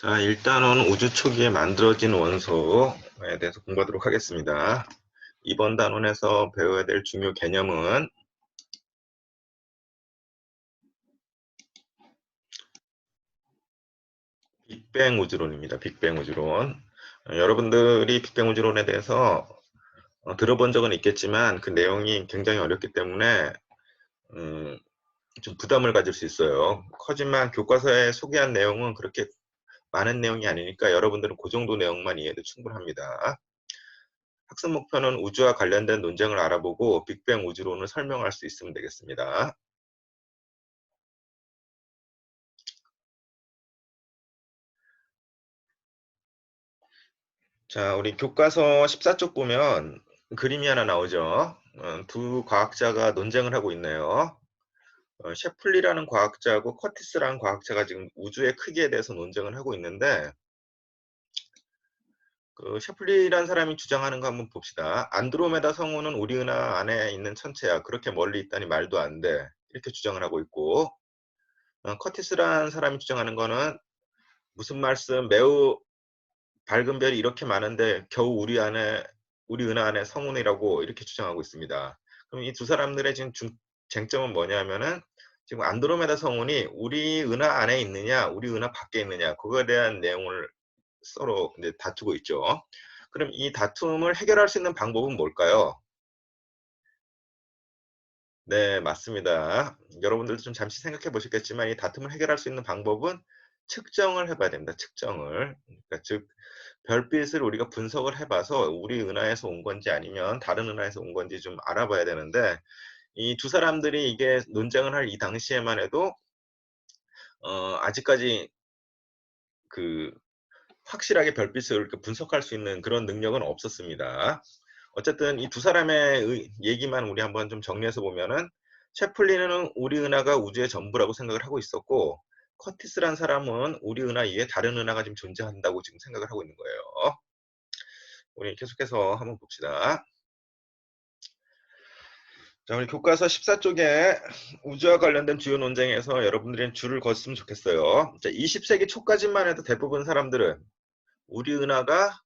자, 일단은 우주 초기에 만들어진 원소에 대해서 공부하도록 하겠습니다. 이번 단원에서 배워야 될 중요 개념은 빅뱅 우주론입니다. 빅뱅 우주론. 여러분들이 빅뱅 우주론에 대해서 들어본 적은 있겠지만 그 내용이 굉장히 어렵기 때문에 좀 부담을 가질 수 있어요. 하지만 교과서에 소개한 내용은 그렇게 많은 내용이 아니니까 여러분들은 그 정도 내용만 이해해도 충분합니다. 학습 목표는 우주와 관련된 논쟁을 알아보고 빅뱅 우주론을 설명할 수 있으면 되겠습니다. 자, 우리 교과서 14쪽 보면 그림이 하나 나오죠. 두 과학자가 논쟁을 하고 있네요. 셰플리라는 과학자하고 커티스라는 과학자가 지금 우주의 크기에 대해서 논쟁을 하고 있는데, 그 셰플리라는 사람이 주장하는 거 한번 봅시다. 안드로메다 성운은 우리 은하 안에 있는 천체야. 그렇게 멀리 있다니 말도 안 돼. 이렇게 주장을 하고 있고, 커티스라는 사람이 주장하는 거는 무슨 말씀, 매우 밝은 별이 이렇게 많은데 겨우 우리 은하 안에 성운이라고 이렇게 주장하고 있습니다. 그럼 이 두 사람들의 지금 쟁점은 뭐냐면은 지금 안드로메다 성운이 우리 은하 안에 있느냐, 우리 은하 밖에 있느냐, 그거에 대한 내용을 서로 이제 다투고 있죠. 그럼 이 다툼을 해결할 수 있는 방법은 뭘까요? 네, 맞습니다. 여러분들도 좀 잠시 생각해 보셨겠지만 이 다툼을 해결할 수 있는 방법은 측정을 해봐야 됩니다. 측정을. 그러니까 즉 별빛을 우리가 분석을 해봐서 우리 은하에서 온 건지 아니면 다른 은하에서 온 건지 좀 알아봐야 되는데, 이 두 사람들이 이게 논쟁을 할 이 당시에만 해도 아직까지 그 확실하게 별빛을 이렇게 분석할 수 있는 그런 능력은 없었습니다. 어쨌든 이 두 사람의 얘기만 우리 한번 좀 정리해서 보면은, 채플린은 우리 은하가 우주의 전부라고 생각을 하고 있었고, 커티스란 사람은 우리 은하 이외에 다른 은하가 지금 존재한다고 지금 생각을 하고 있는 거예요. 우리 계속해서 한번 봅시다. 자, 우리 교과서 14쪽에 우주와 관련된 주요 논쟁에서 여러분들이 줄을 그었으면 좋겠어요. 자, 20세기 초까지만 해도 대부분 사람들은 우리 은하가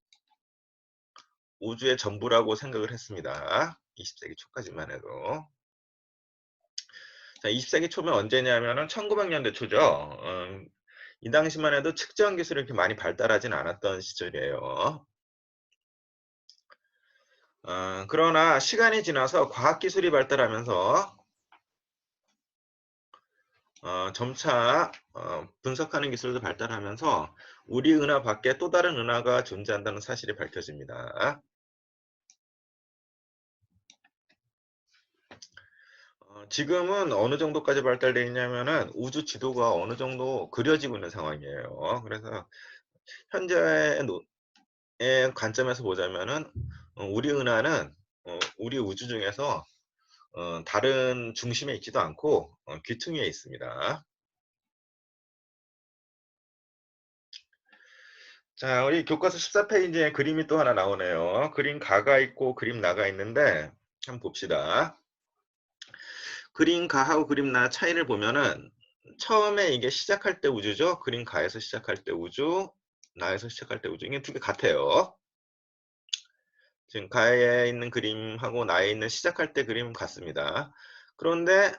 우주의 전부라고 생각을 했습니다. 20세기 초까지만 해도. 자, 20세기 초면 언제냐면은 1900년대 초죠. 이 당시만 해도 측정 기술이 이렇게 많이 발달하진 않았던 시절이에요. 그러나 시간이 지나서 과학기술이 발달하면서 점차 분석하는 기술도 발달하면서 우리 은하 밖에 또 다른 은하가 존재한다는 사실이 밝혀집니다. 지금은 어느 정도까지 발달되어 있냐면은 우주 지도가 어느 정도 그려지고 있는 상황이에요. 그래서 현재의 관점에서 보자면은 우리 은하는 우리 우주 중에서 다른 중심에 있지도 않고 귀퉁이에 있습니다. 자, 우리 교과서 14페이지에 그림이 또 하나 나오네요. 그림 가가 있고 그림 나가 있는데 한번 봅시다. 그림 가하고 그림 나 차이를 보면은, 처음에 이게 시작할 때 우주죠. 그림 가에서 시작할 때 우주, 나에서 시작할 때 우주. 이게 두 개 같아요. 지금 가에 있는 그림하고 나에 있는 시작할 때 그림 같습니다. 그런데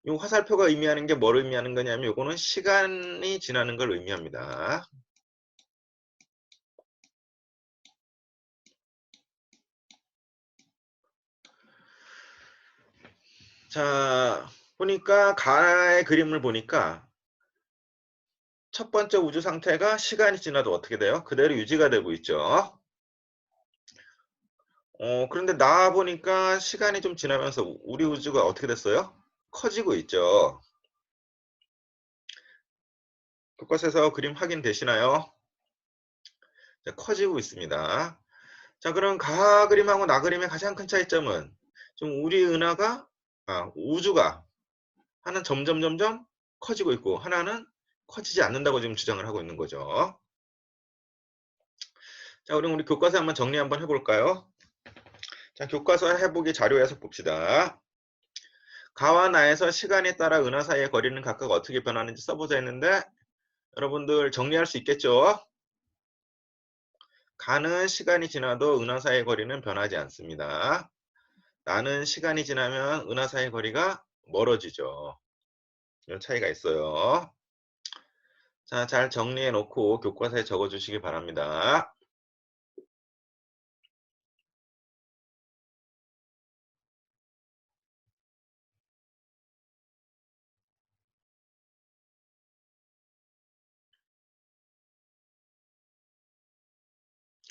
이 화살표가 의미하는 게 뭘 의미하는 거냐면, 요거는 시간이 지나는 걸 의미합니다. 자, 보니까 가의 그림을 보니까 첫 번째 우주 상태가 시간이 지나도 어떻게 돼요? 그대로 유지가 되고 있죠. 그런데 나 보니까 시간이 좀 지나면서 우리 우주가 어떻게 됐어요? 커지고 있죠. 교과서에서 그림 확인되시나요? 자, 커지고 있습니다. 자, 그럼 가 그림하고 나 그림의 가장 큰 차이점은, 지금 우리 은하가, 우주가 하나는 점점 커지고 있고 하나는 커지지 않는다고 지금 주장을 하고 있는 거죠. 자, 그럼 우리 교과서 한번 정리 한번 해볼까요? 자, 교과서 해보기 자료에서 봅시다. 가와 나에서 시간에 따라 은하 사이의 거리는 각각 어떻게 변하는지 써보자 했는데, 여러분들 정리할 수 있겠죠? 가는 시간이 지나도 은하 사이의 거리는 변하지 않습니다. 나는 시간이 지나면 은하 사이의 거리가 멀어지죠. 이런 차이가 있어요. 자, 잘 정리해 놓고 교과서에 적어 주시기 바랍니다.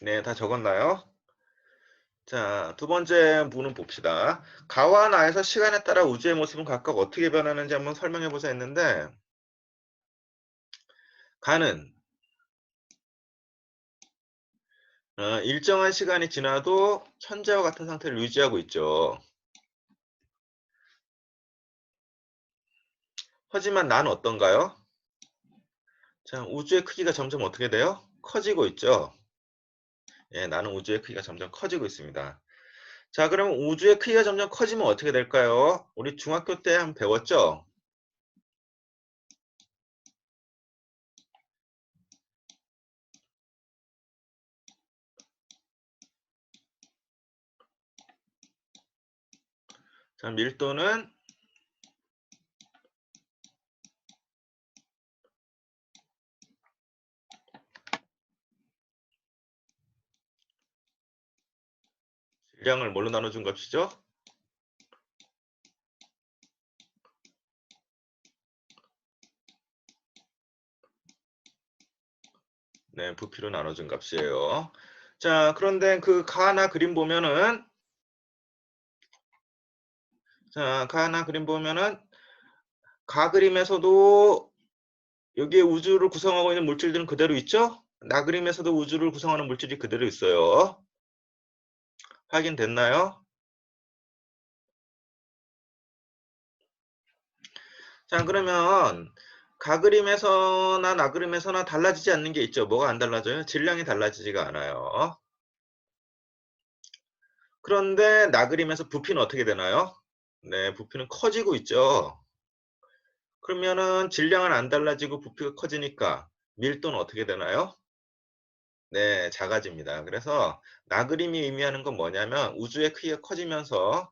네, 다 적었나요? 자, 두 번째 부분 봅시다. 가와 나에서 시간에 따라 우주의 모습은 각각 어떻게 변하는지 한번 설명해 보자 했는데, 가는 일정한 시간이 지나도 현재와 같은 상태를 유지하고 있죠. 하지만 나는 어떤가요? 자, 우주의 크기가 점점 어떻게 돼요? 커지고 있죠. 예, 나는 우주의 크기가 점점 커지고 있습니다. 자, 그럼 우주의 크기가 점점 커지면 어떻게 될까요? 우리 중학교 때 한번 배웠죠? 자, 밀도는 질량을 뭘로 나눠준 값이죠? 네, 부피로 나눠준 값이에요. 자, 그런데 그 가나 그림 보면은, 자, 가나 그림 보면은, 가 그림에서도 여기에 우주를 구성하고 있는 물질들은 그대로 있죠? 나 그림에서도 우주를 구성하는 물질이 그대로 있어요. 확인됐나요? 자, 그러면 가 그림에서나 나 그림에서나 달라지지 않는 게 있죠. 뭐가 안 달라져요? 질량이 달라지지가 않아요. 그런데 나 그림에서 부피는 어떻게 되나요? 네, 부피는 커지고 있죠. 그러면은 질량은 안 달라지고 부피가 커지니까 밀도는 어떻게 되나요? 네, 작아집니다. 그래서 나그림이 의미하는 건 뭐냐면 우주의 크기가 커지면서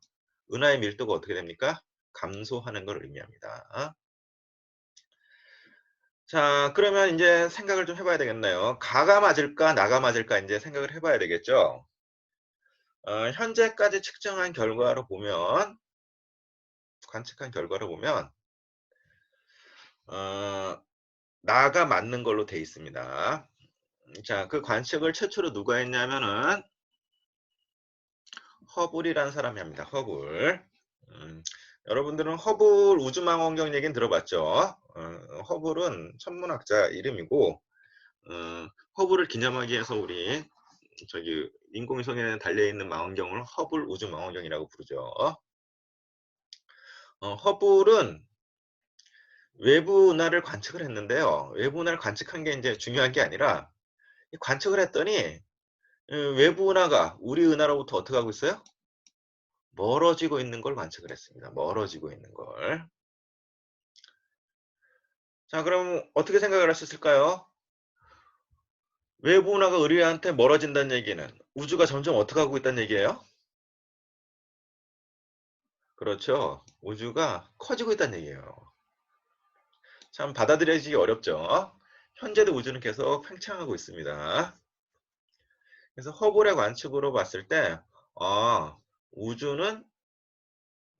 은하의 밀도가 어떻게 됩니까? 감소하는 걸 의미합니다. 자, 그러면 이제 생각을 좀 해봐야 되겠네요. 가가 맞을까, 나가 맞을까 이제 생각을 해봐야 되겠죠. 현재까지 측정한 결과로 보면, 관측한 결과로 보면, 어, 나가 맞는 걸로 돼 있습니다. 자, 그 관측을 최초로 누가 했냐면은 허블이라는 사람이 합니다. 허블. 음, 여러분들은 허블 우주망원경 얘기는 들어봤죠? 허블은 천문학자 이름이고, 허블을 기념하기 위해서 우리 저기 인공위성에 달려있는 망원경을 허블 우주망원경이라고 부르죠. 허블은 외부 은하를 관측을 했는데요. 외부 은하를 관측한 게 이제 중요한 게 아니라 관측을 했더니 외부 은하가 우리 은하로부터 어떻게 하고 있어요? 멀어지고 있는 걸 관측을 했습니다. 멀어지고 있는 걸. 자, 그럼 어떻게 생각을 하셨을까요? 외부 은하가 우리한테 멀어진다는 얘기는 우주가 점점 어떻게 하고 있다는 얘기예요? 그렇죠. 우주가 커지고 있다는 얘기예요. 참 받아들여지기 어렵죠. 현재도 우주는 계속 팽창하고 있습니다. 그래서 허블의 관측으로 봤을 때, 아, 우주는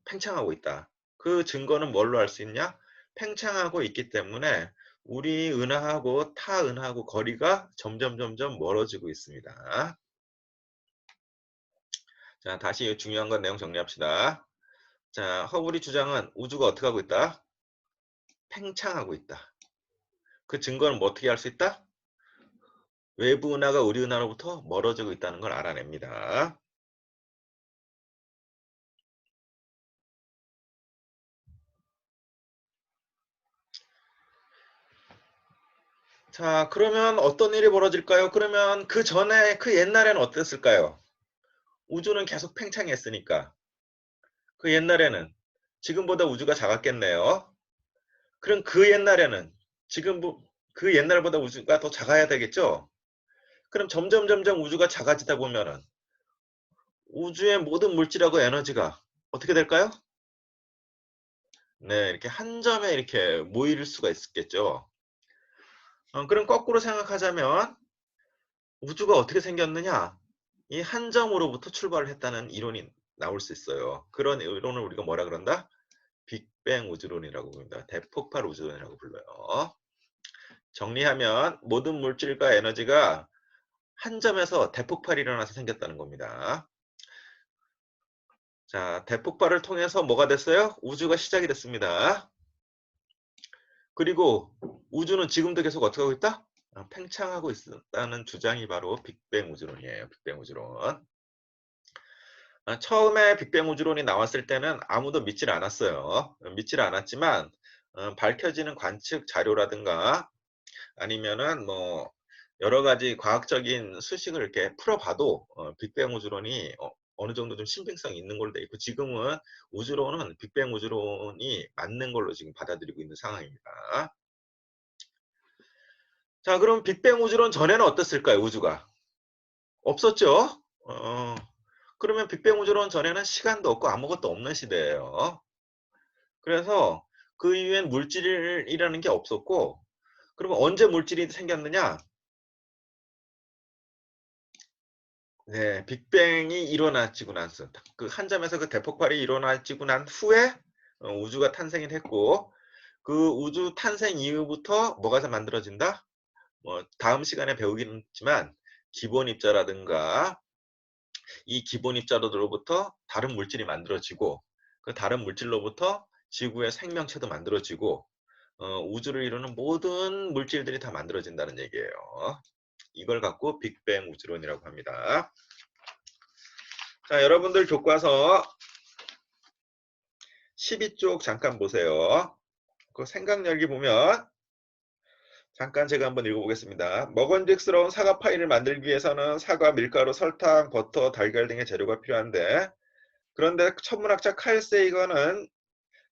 팽창하고 있다. 그 증거는 뭘로 알 수 있냐? 팽창하고 있기 때문에 우리 은하하고 타 은하하고 거리가 점점 멀어지고 있습니다. 자, 다시 중요한 건 내용 정리합시다. 자, 허블이 주장은 우주가 어떻게 하고 있다? 팽창하고 있다. 그 증거는 뭐 어떻게 할 수 있다? 외부 은하가 우리 은하로부터 멀어지고 있다는 걸 알아냅니다. 자, 그러면 어떤 일이 벌어질까요? 그러면 그 전에, 그 옛날에는 어땠을까요? 우주는 계속 팽창했으니까. 그 옛날에는 지금보다 우주가 작았겠네요. 그럼 그 옛날에는 지금 그 옛날보다 우주가 더 작아야 되겠죠? 그럼 점점 우주가 작아지다 보면은 우주의 모든 물질하고 에너지가 어떻게 될까요? 네, 이렇게 한 점에 이렇게 모일 수가 있겠죠. 그럼 거꾸로 생각하자면 우주가 어떻게 생겼느냐? 이 한 점으로부터 출발을 했다는 이론이 나올 수 있어요. 그런 이론을 우리가 뭐라 그런다? 빅뱅 우주론이라고 부릅니다. 대폭발 우주론이라고 불러요. 정리하면 모든 물질과 에너지가 한 점에서 대폭발이 일어나서 생겼다는 겁니다. 자, 대폭발을 통해서 뭐가 됐어요? 우주가 시작이 됐습니다. 그리고 우주는 지금도 계속 어떻게 하고 있다? 팽창하고 있다는 주장이 바로 빅뱅 우주론이에요. 빅뱅 우주론. 처음에 빅뱅 우주론이 나왔을 때는 아무도 믿질 않았어요. 믿질 않았지만 밝혀지는 관측 자료라든가 아니면은 뭐 여러 가지 과학적인 수식을 이렇게 풀어봐도 빅뱅 우주론이 어느 정도 좀 신빙성이 있는 걸로 돼 있고 지금은 우주론은 빅뱅 우주론이 맞는 걸로 지금 받아들이고 있는 상황입니다. 자, 그럼 빅뱅 우주론 전에는 어땠을까요? 우주가 없었죠? 그러면 빅뱅 우주론 전에는 시간도 없고 아무것도 없는 시대예요. 그래서 그 이후엔 물질이라는 게 없었고 그러면 언제 물질이 생겼느냐? 네, 빅뱅이 일어나지고 나서 그 한 점에서 그 대폭발이 일어나지고 난 후에 우주가 탄생을 했고 그 우주 탄생 이후부터 뭐가 만들어진다? 뭐 다음 시간에 배우겠지만 기본 입자라든가 이 기본 입자로부터 다른 물질이 만들어지고 그 다른 물질로부터 지구의 생명체도 만들어지고 우주를 이루는 모든 물질들이 다 만들어진다는 얘기예요. 이걸 갖고 빅뱅 우주론이라고 합니다. 자, 여러분들 교과서 12쪽 잠깐 보세요. 그 생각 열기 보면 잠깐 제가 한번 읽어보겠습니다. 먹은직스러운 사과 파이를 만들기 위해서는 사과, 밀가루, 설탕, 버터, 달걀 등의 재료가 필요한데 그런데 천문학자 칼 세이건은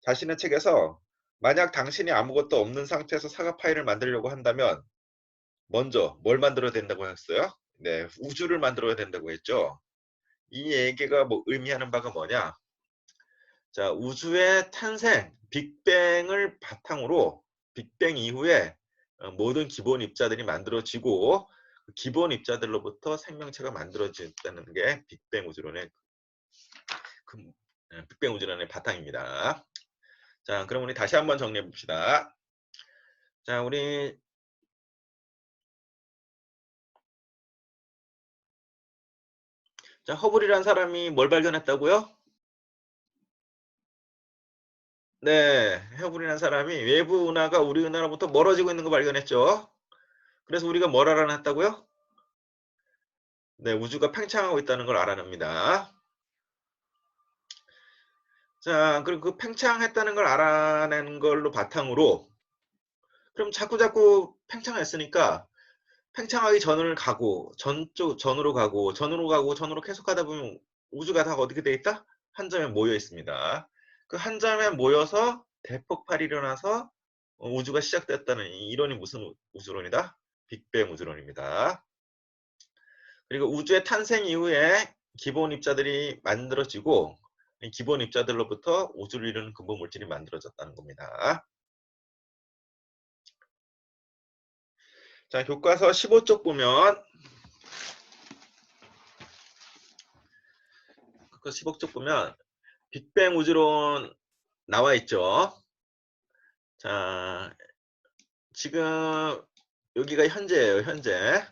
자신의 책에서 만약 당신이 아무것도 없는 상태에서 사과 파이를 만들려고 한다면 먼저 뭘 만들어야 된다고 했어요? 네, 우주를 만들어야 된다고 했죠. 이 얘기가 뭐 의미하는 바가 뭐냐? 자, 우주의 탄생, 빅뱅을 바탕으로 빅뱅 이후에 모든 기본 입자들이 만들어지고 그 기본 입자들로부터 생명체가 만들어진다는 게 빅뱅 우주론의 빅뱅 우주론의 바탕입니다. 자, 그럼 우리 다시 한번 정리해 봅시다. 자, 우리 허블이라는 사람이 뭘 발견했다고요? 네, 허블이라는 사람이 외부 은하가 우리 은하로부터 멀어지고 있는 거 발견했죠. 그래서 우리가 뭘 알아냈다고요? 네, 우주가 팽창하고 있다는 걸 알아냅니다. 자, 그리고 그 팽창했다는 걸 알아낸 걸로 바탕으로 그럼 자꾸자꾸 팽창했으니까 팽창하기 전을 가고 전으로 가고 전으로 계속 가다 보면 우주가 다 어떻게 돼 있다? 한 점에 모여 있습니다. 그 한 점에 모여서 대폭발이 일어나서 우주가 시작됐다는 이 이론이 무슨 우주론이다? 빅뱅 우주론입니다. 그리고 우주의 탄생 이후에 기본 입자들이 만들어지고 이 기본 입자들로부터 우주를 이루는 근본 물질이 만들어졌다는 겁니다. 자, 교과서 15쪽 보면 15쪽 보면 빅뱅 우주론 나와 있죠. 자, 지금 여기가 현재예요, 현재.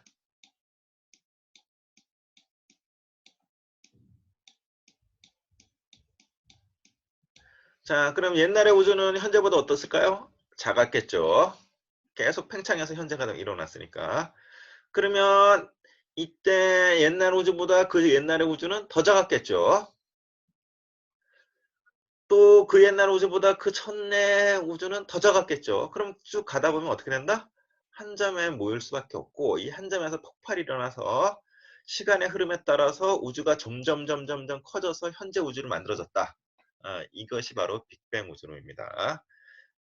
자, 그럼 옛날의 우주는 현재보다 어떻을까요? 작았겠죠. 계속 팽창해서 현재가 일어났으니까. 그러면 이때 옛날 우주보다 그 옛날의 우주는 더 작았겠죠. 또 그 옛날 우주보다 그 전에 우주는 더 작았겠죠. 그럼 쭉 가다 보면 어떻게 된다? 한 점에 모일 수밖에 없고 이 한 점에서 폭발이 일어나서 시간의 흐름에 따라서 우주가 점점 커져서 현재 우주를 만들어졌다. 이것이 바로 빅뱅 우주론입니다.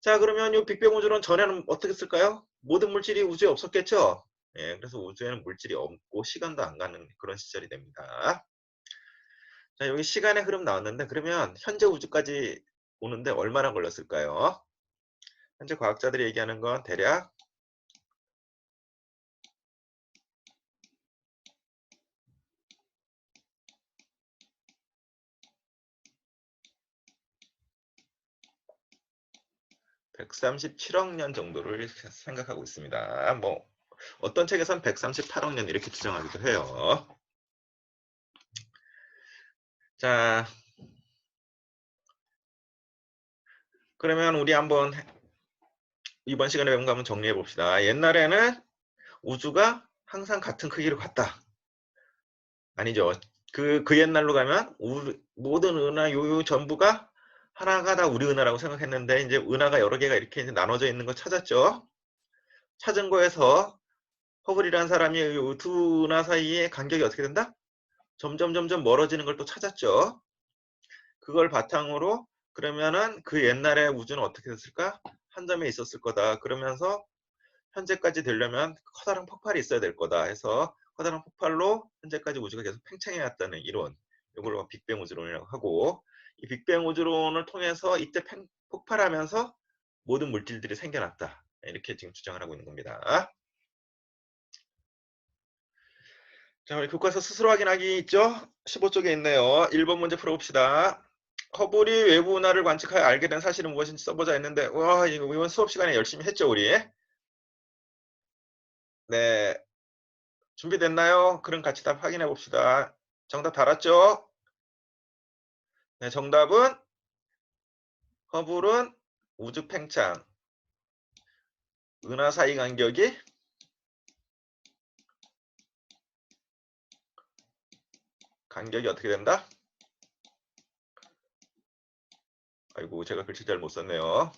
자, 그러면 이 빅뱅 우주론 전에는 어떻게 쓸까요? 모든 물질이 우주에 없었겠죠? 예, 그래서 우주에는 물질이 없고 시간도 안 가는 그런 시절이 됩니다. 자, 여기 시간의 흐름 나왔는데 그러면 현재 우주까지 오는데 얼마나 걸렸을까요? 현재 과학자들이 얘기하는 건 대략 137억 년 정도를 생각하고 있습니다. 뭐 어떤 책에선 138억 년 이렇게 추정하기도 해요. 자, 그러면 우리 한번 이번 시간에 배운 거 한번 정리해 봅시다. 옛날에는 우주가 항상 같은 크기로 갔다. 아니죠. 그 옛날로 가면 모든 은하 요요 전부가 하나가 다 우리 은하라고 생각했는데 이제 은하가 여러 개가 이렇게 이제 나눠져 있는 거 찾았죠. 찾은 거에서 허블이라는 사람이 이 두 은하 사이의 간격이 어떻게 된다? 점점 멀어지는 걸 또 찾았죠. 그걸 바탕으로 그러면은 그 옛날의 우주는 어떻게 됐을까? 한 점에 있었을 거다. 그러면서 현재까지 되려면 커다란 폭발이 있어야 될 거다 해서 커다란 폭발로 현재까지 우주가 계속 팽창해 왔다는 이론, 이걸 빅뱅 우주론이라고 하고, 이 빅뱅 우주론을 통해서 이때 폭발하면서 모든 물질들이 생겨났다, 이렇게 지금 주장을 하고 있는 겁니다. 자, 우리 교과서 스스로 확인하기 있죠? 15쪽에 있네요. 1번 문제 풀어봅시다. 허블이 외부 은하를 관측하여 알게 된 사실은 무엇인지 써보자 했는데, 와, 이건 수업 시간에 열심히 했죠, 우리? 네. 준비됐나요? 그럼 같이 답 확인해 봅시다. 정답 달았죠? 네, 정답은 허블은 우주 팽창, 은하 사이 간격이 어떻게 된다? 아이고, 제가 글씨 잘 못 썼네요.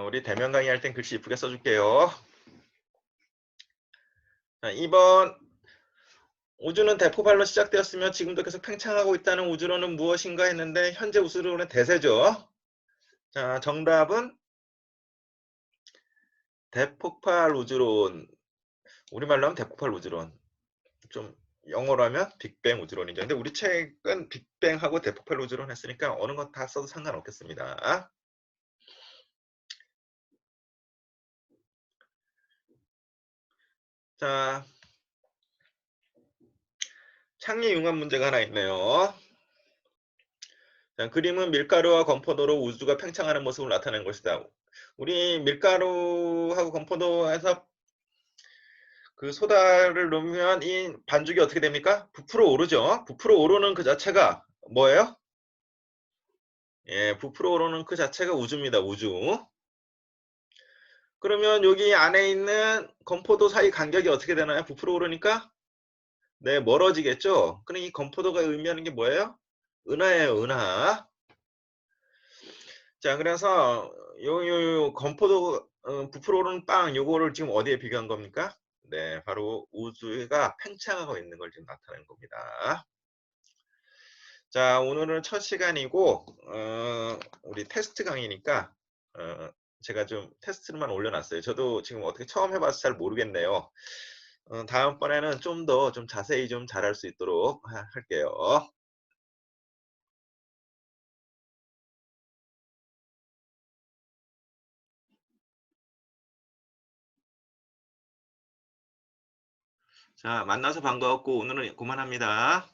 우리 대면 강의할 땐 글씨 이쁘게 써줄게요. 자, 2번 우주는 대포발로 시작되었으며 지금도 계속 팽창하고 있다는 우주론은 무엇인가 했는데 현재 우주론은 대세죠. 자, 정답은 대폭발 우주론. 우리말로 하면 대폭발 우주론. 좀 영어로 하면 빅뱅 우주론이죠. 근데 우리 책은 빅뱅하고 대폭발 우주론 했으니까 어느 것 다 써도 상관없겠습니다. 자, 창의 융합 문제가 하나 있네요. 자, 그림은 밀가루와 건포도로 우주가 팽창하는 모습을 나타낸 것이다. 우리 밀가루하고 건포도에서 그 소다를 넣으면 이 반죽이 어떻게 됩니까? 부풀어 오르죠. 부풀어 오르는 그 자체가 뭐예요? 예, 부풀어 오르는 그 자체가 우주입니다. 우주. 그러면 여기 안에 있는 건포도 사이 간격이 어떻게 되나요? 부풀어 오르니까 네, 멀어지겠죠. 그럼 이 건포도가 의미하는 게 뭐예요? 은하예요, 은하. 자, 그래서 요 건포도 부풀어 오르는 빵 요거를 지금 어디에 비교한 겁니까? 네, 바로 우주가 팽창하고 있는 걸 지금 나타낸 겁니다. 자, 오늘은 첫 시간이고 우리 테스트 강의니까 제가 좀 테스트만 올려놨어요. 저도 지금 어떻게 처음 해봐서 잘 모르겠네요. 다음번에는 좀 더 좀 자세히 좀 잘할 수 있도록 할게요. 자, 만나서 반가웠고 오늘은 그만합니다.